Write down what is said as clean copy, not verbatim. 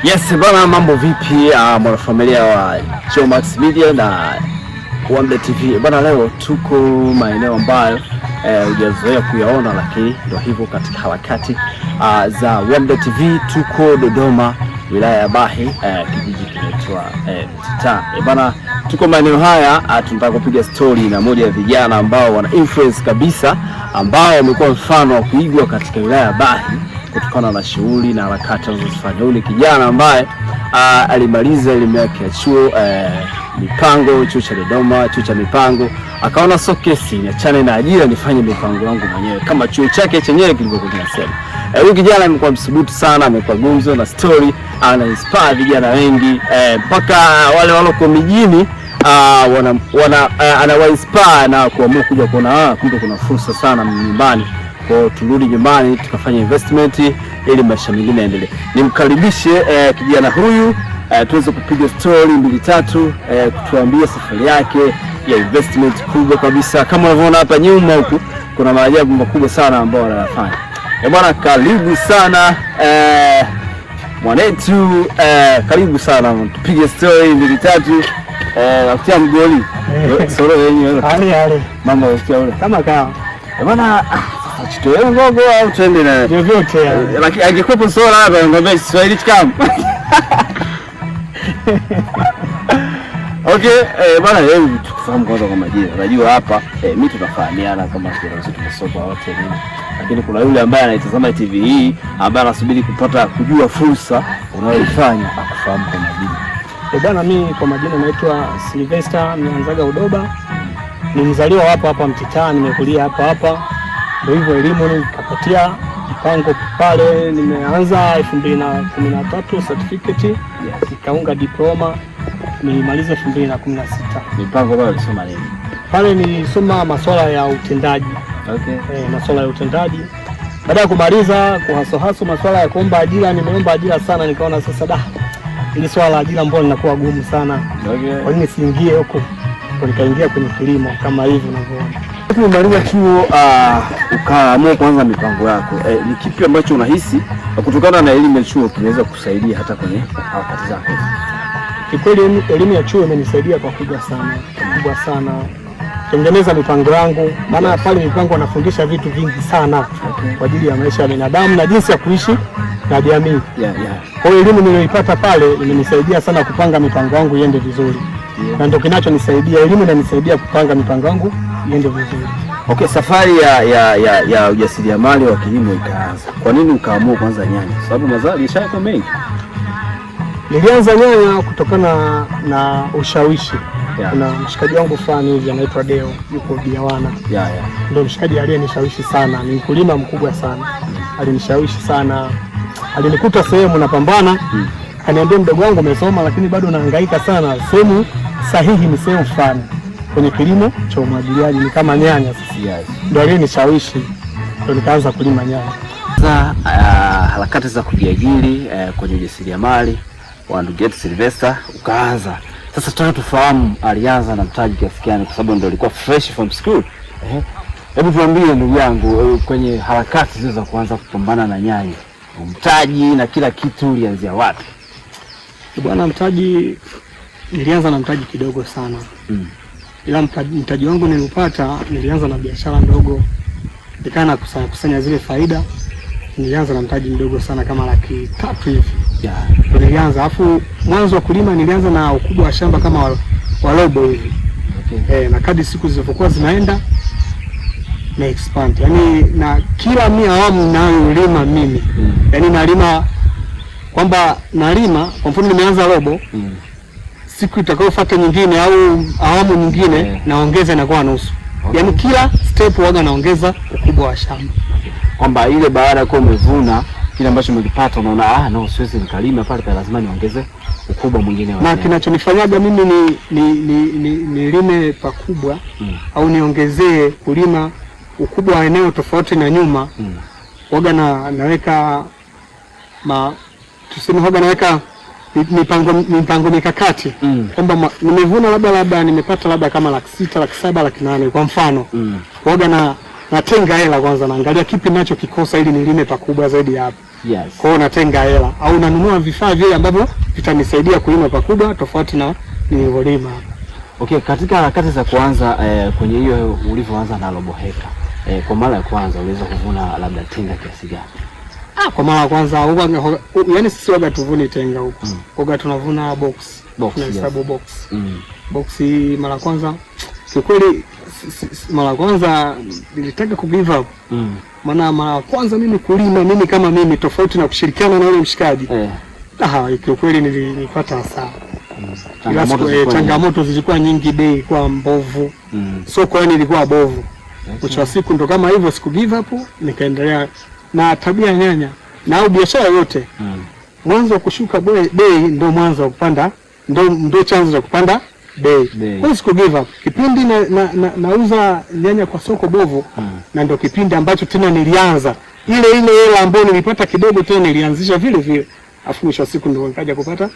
Yes bana, mambo vipi mwanafamilia wa Showmax Media na Wambe TV. Bana, leo tuko maeneo ambayo hujazoea kuyaona, lakini ndio hivyo katika harakati za Wambe TV. Tuko Dodoma, wilaya ya Bahi, kijiji kinaitwa Mtita. Bana, tuko maeneo haya, tunataka kupiga story na moja ya vijana ambao wana influence kabisa, ambao wamekuwa mfano wa kuigwa katika wilaya ya Bahi kutokana na shughuli na harakati anazofanya. Yule kijana ambaye alimaliza elimu yake ya chuo mipango, chuo cha Dodoma, chuo cha mipango, akaona so kesi niachane na ajira, nifanye mipango yangu mwenyewe kama chuo chake chenyewe kilivyokuwa kinasema. Huyu kijana amekuwa msubutu sana, amekuwa gumzo na story, ana inspire vijana wengi mpaka wale waloko mijini anawa inspire na kuamua kuja kuona kumbe kuna fursa sana nyumbani. Kwa turudi nyumbani tukafanya investment ili maisha mengine yaendelee. Nimkaribishe kijana huyu tuweze kupiga story mbili tatu, kutuambia safari yake ya investment kubwa kabisa. Kama unavyoona hapa nyuma huku kuna maajabu makubwa sana ambayo anayafanya. Bwana, karibu sana mwanetu, karibu sana, tupige story mbili tatu. Nakutia mgoli. Soro yenyewe. Hali. Mambo yasikia ule. Kama kawa. Bwana, chitoe ngogo au twende na vyovyote yani. Lakini angekuepo sola hapa ngombe Kiswahili kama. Okay, bwana, leo tufahamu kwanza kwa majina. Unajua hapa mimi tunafahamiana kama sisi tumesoma wote nini. Lakini kuna yule ambaye anaitazama TV hii ambaye anasubiri kujua fursa unayoifanya akufahamu kwa majina. Bwana, mimi kwa majina naitwa Sylvester Mianzaga Udoba. Ni mzaliwa hapa Mtita, nimekulia hapa. Ndio hivyo elimu nikapatia mpango pale, nimeanza 2013 certificate, nikaunga diploma, nilimaliza 2016. Mipango bado ulisoma nini? Pale nilisoma masuala ya utendaji. Okay. Masuala ya utendaji. Baada ya kumaliza kuhaso masuala ya kuomba ajira, nimeomba ajira sana, nikaona sasa ili swala la ajira mbona linakuwa gumu sana. Okay. Kwa nini siingie huko? Nikaingia kwenye kilimo kama hivi unavyoona. Umemaliza chuo, ukaamua kuanza mipango yako. Ni kipi ambacho unahisi kutokana na elimu ya chuo kinaweza kusaidia hata kwenye harakati zako? Kikweli elimu ya chuo imenisaidia kwa kubwa sana. Tengeneza mipango yangu, maana pale mipango wanafundisha vitu vingi sana kwa ajili ya maisha ya binadamu na jinsi ya kuishi na jamii. Kwa hiyo elimu niliyoipata pale imenisaidia sana kupanga mipango yangu iende vizuri. Na ndio kinachonisaidia, elimu inanisaidia kupanga mipango yangu iende vizuri. Okay, safari ya ujasiriamali wa kilimo ikaanza. Kwa nini ukaamua kuanza nyanya? Sababu mazao yashako mengi. Nilianza nyanya kutokana na ushawishi. Kuna mshikaji wangu fulani hivi anaitwa Deo, yuko Biawana. Ndio mshikaji aliyenishawishi sana, ni mkulima mkubwa sana. Alinishawishi sana. Alinikuta sehemu napambana. Kaniambia, mdogo wangu umesoma lakini bado unahangaika sana. Sehemu sahihi ni sehemu fulani kwenye kilimo cha umwagiliaji, ni kama nyanya sasa. Ndio aliyenishawishi, ndio nikaanza kulima nyanya. Sasa harakati za kujiajiri kwenye ujasiriamali wa ndugu yetu Sylvester ukaanza. Sasa tunataka tufahamu alianza na mtaji kiasi gani, kwa sababu ndio alikuwa fresh from school. Hebu tuambie ndugu yangu, kwenye harakati hizo za kuanza kupambana na nyanya, mtaji na kila kitu ulianzia wapi? Bwana, mtaji nilianza na mtaji kidogo sana. Ila mtaji wangu nilipata, nilianza na biashara ndogo. Nikana kusanya zile faida. Nilianza na mtaji mdogo sana kama 300,000 hivi. Nilianza, afu mwanzo wa kulima nilianza na ukubwa wa shamba kama wa robo hivi. Okay. Na kadri siku zilizokuwa zinaenda na expand. Yaani na kila awamu ninayolima mimi. Yaani nalima kwamba nalima, kwa mfano nimeanza robo, siku itakayofuata nyingine au awamu nyingine naongeza inakuwa nusu. Okay. Yaani kila step waga naongeza ukubwa wa shamba. Kwamba ile baada ya kuwa umevuna kile ambacho umekipata unaona siwezi nikalima pale, lazima niongeze ukubwa mwingine wa. Na kinachonifanyaga mimi nilime pakubwa au niongezee kulima ukubwa wa eneo tofauti na nyuma. Waga naweka naweka mipango mikakati. Kwamba nimevuna labda nimepata kama 600,000, 700,000, 800,000 kwa mfano. Waga natenga hela kwanza, naangalia kipi nacho kikosa ili nilime pakubwa zaidi hapa. Yes. Kwa hiyo natenga hela au nanunua vifaa vile ambavyo vitanisaidia kulima pakubwa tofauti na nilivyolima. Okay, katika harakati za kuanza kwenye hiyo ulivyoanza na robo heka, kwa mara ya kwanza uliweza kuvuna labda tenga kiasi gani? Kwa mara ya kwanza yani sisi waga tuvuni tenga huko. Waga tunavuna box. Tunahesabu box. Box mara ya kwanza kikweli mara ya kwanza nilitaka ku give up. Maana mara ya kwanza mimi kulima mimi kama mimi tofauti na kushirikiana na yule mshikaji. Kikweli nilipata hasara. Changamoto zilikuwa nyingi, bei kwa mbovu. Soko yani ilikuwa bovu. Mwisho wa siku ndo kama hivyo siku give up, nikaendelea na tabia nyanya na biashara yote. Mwanzo wa kushuka bei ndo mwanzo wa kupanda, ndo chanzo cha kupanda bei. Kwa siku give up. Kipindi nauza nyanya kwa soko bovu, na ndo kipindi ambacho tena nilianza ile hela ambayo nilipata kidogo tena nilianzisha vile vile. Afu mwisho wa siku ndo nikaja kupata